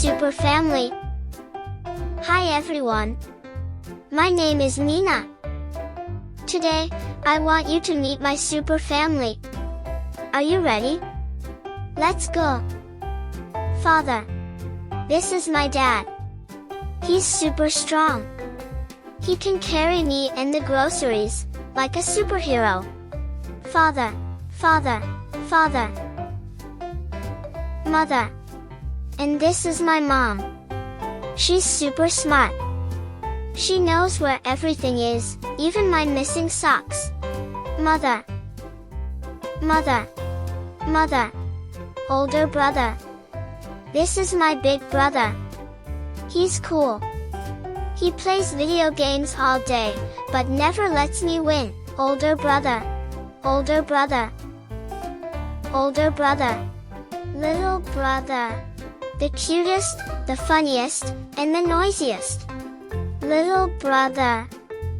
super family. Hi everyone. My name is Mina. Today, I want you to meet my super family. Are you ready? Let's go. Father. This is my dad. He's super strong. He can carry me and the groceries, like a superhero. Father, father, father. Mother. And this is my mom. She's super smart. She knows where everything is, even my missing socks. Mother. Mother. Mother. Older brother. This is my big brother. He's cool. He plays video games all day, but never lets me win. Older brother. Older brother. Older brother. Little brother. The cutest, the funniest, and the noisiest. Little brother.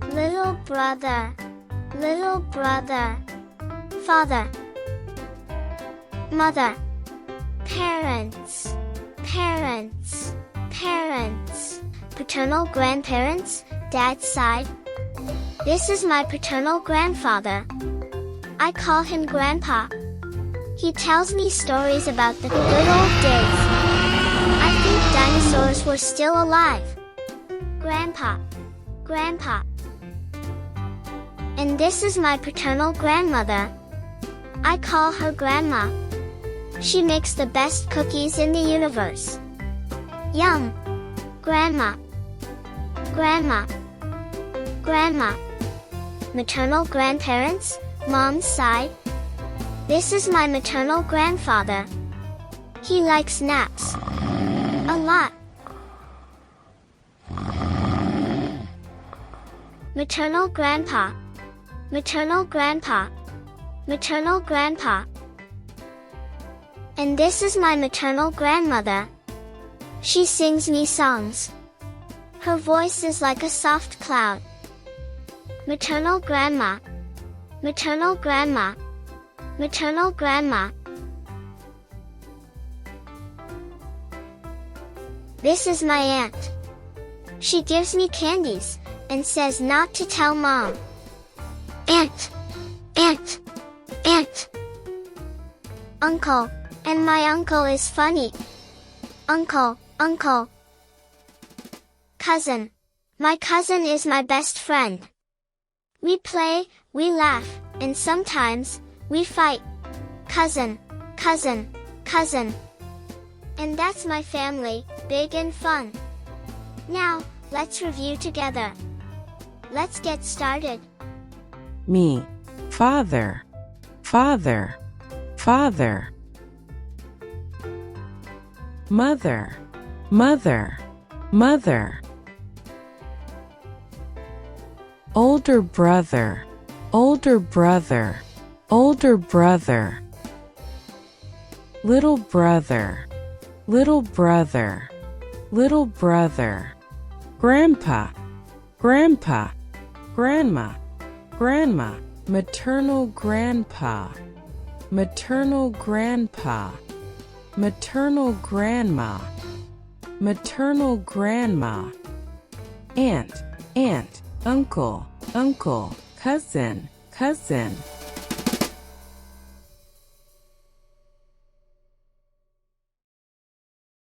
Little brother. Little brother. Father. Mother. Parents. Parents. Parents. Paternal grandparents, dad's side. This is my paternal grandfather. I call him Grandpa. He tells me stories about the good old days. I think dinosaurs were still alive. Grandpa. Grandpa. And this is my paternal grandmother. I call her Grandma. She makes the best cookies in the universe. Yum! Grandma. Grandma. Grandma. Maternal grandparents, mom's side. This is my maternal grandfather. He likes naps. A lot. Maternal grandpa. Maternal grandpa. Maternal grandpa. And this is my maternal grandmother. She sings me songs. Her voice is like a soft cloud. Maternal grandma. Maternal grandma. Maternal grandma. This is my aunt. She gives me candies, and says not to tell mom. Aunt. Aunt. Aunt. Uncle. And my uncle is funny. Uncle. Uncle. Cousin. My cousin is my best friend. We play, we laugh, and sometimes, we fight. Cousin. Cousin. Cousin. And that's my family, big and fun. Now, let's review together. Let's get started. Me. Father. Father. Father. Mother. Mother. Mother. Older brother. Older brother. Older brother. Little brother. Little brother. Little brother. Grandpa. Grandpa. Grandma. Grandma. Maternal grandpa. Maternal grandpa. Maternal grandma. Maternal grandma. Aunt. Aunt. Uncle. Uncle. Cousin. Cousin.